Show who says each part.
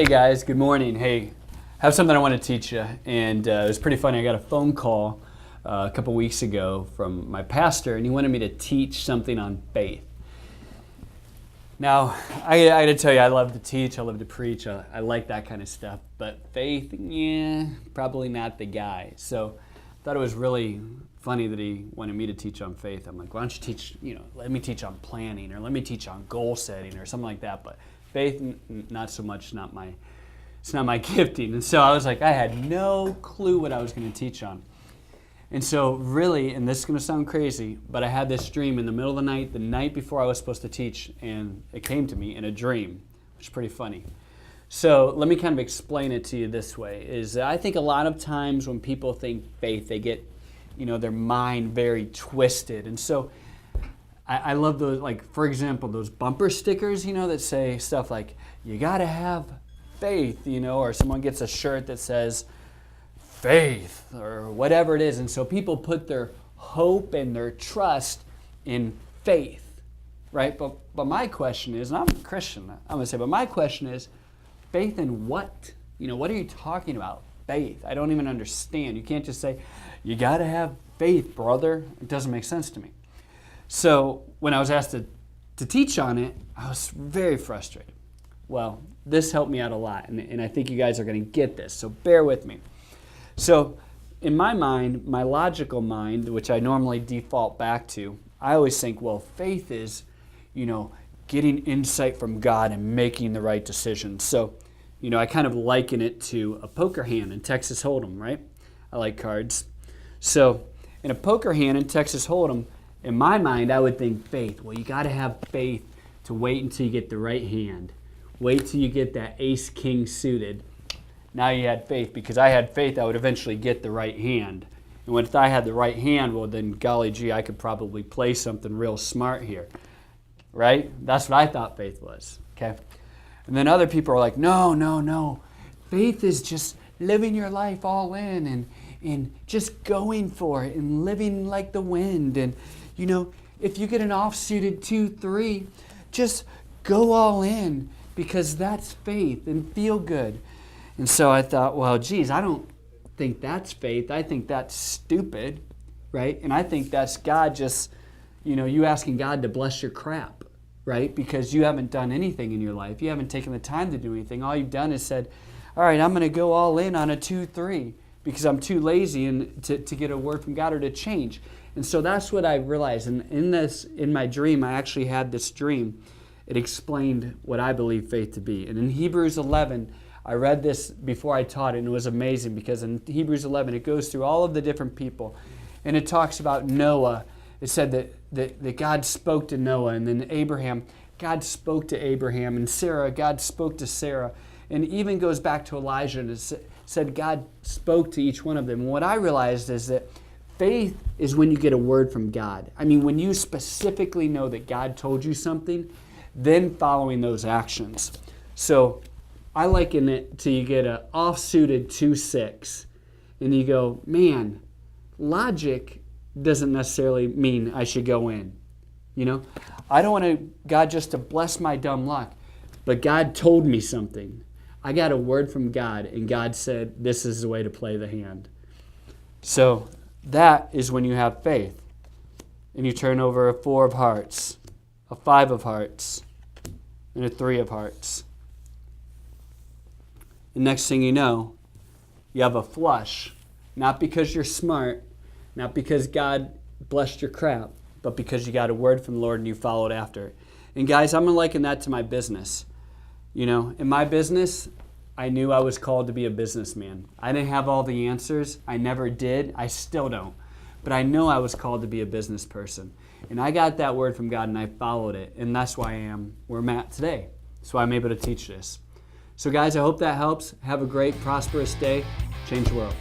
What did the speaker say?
Speaker 1: Hey guys, good morning. Hey, I have something I want to teach you, and it was pretty funny. I got a phone call a couple weeks ago from my pastor, and he wanted me to teach something on faith. Now, I got to tell you, I love to teach, I love to preach, I like that kind of stuff, but faith, yeah, probably not the guy. So I thought it was really funny that he wanted me to teach on faith. I'm like, why don't you teach, let me teach on planning, or let me teach on goal setting, or something like that. But faith, not so much, it's not my gifting. And so I was like, I had no clue what I was going to teach on. And so really, and this is going to sound crazy, but I had this dream in the middle of the night before I was supposed to teach, and it came to me in a dream, which is pretty funny. So let me kind of explain it to you this way, is I think a lot of times when people think faith, they get, their mind very twisted. And so I love those, like, for example, those bumper stickers, that say stuff like, you got to have faith, or someone gets a shirt that says, faith, or whatever it is. And so people put their hope and their trust in faith, right? But my question is, and I'm a Christian, I'm going to say, but my question is, faith in what? What are you talking about? Faith. I don't even understand. You can't just say, you got to have faith, brother. It doesn't make sense to me. So when I was asked to teach on it, I was very frustrated. Well, this helped me out a lot, and I think you guys are going to get this, so bear with me. So in my mind, my logical mind, which I normally default back to, I always think, well, faith is, getting insight from God and making the right decisions. So, I kind of liken it to a poker hand in Texas Hold'em, right? I like cards. So in a poker hand in Texas Hold'em, in my mind, I would think faith. Well, you got to have faith to wait until you get the right hand. Wait till you get that ace-king suited. Now you had faith, because I had faith I would eventually get the right hand. And if I had the right hand, well then, golly gee, I could probably play something real smart here. Right? That's what I thought faith was. Okay? And then other people are like, no. Faith is just living your life all in and just going for it and living like the wind. And, if you get an off-suited 2-3, just go all in, because that's faith, and feel good. And so I thought, well, geez, I don't think that's faith. I think that's stupid, right? And I think that's God just, you asking God to bless your crap, right? Because you haven't done anything in your life. You haven't taken the time to do anything. All you've done is said, all right, I'm going to go all in on a 2-3 because I'm too lazy to get a word from God or to change. And so that's what I realized. And in my dream, I actually had this dream. It explained what I believe faith to be. And in Hebrews 11, I read this before I taught it, and it was amazing, because in Hebrews 11, it goes through all of the different people. And it talks about Noah. It said that God spoke to Noah, and then Abraham, God spoke to Abraham, and Sarah, God spoke to Sarah. And it even goes back to Elijah, and it said God spoke to each one of them. And what I realized is that faith is when you get a word from God. I mean, when you specifically know that God told you something, then following those actions. So I liken it to, you get an off-suited 2-6, and you go, man, logic doesn't necessarily mean I should go in. I don't want God just to bless my dumb luck, but God told me something. I got a word from God, and God said, this is the way to play the hand. So that is when you have faith, and you turn over a 4 of hearts, a 5 of hearts, and a 3 of hearts. The next thing you know, you have a flush. Not because you're smart, not because God blessed your crap, but because you got a word from the Lord and you followed after it. And guys, I'm going to liken that to my business. In my business, I knew I was called to be a businessman. I didn't have all the answers. I never did. I still don't. But I know I was called to be a business person. And I got that word from God, and I followed it. And that's why I am where I'm at today. That's why I'm able to teach this. So guys, I hope that helps. Have a great, prosperous day. Change the world.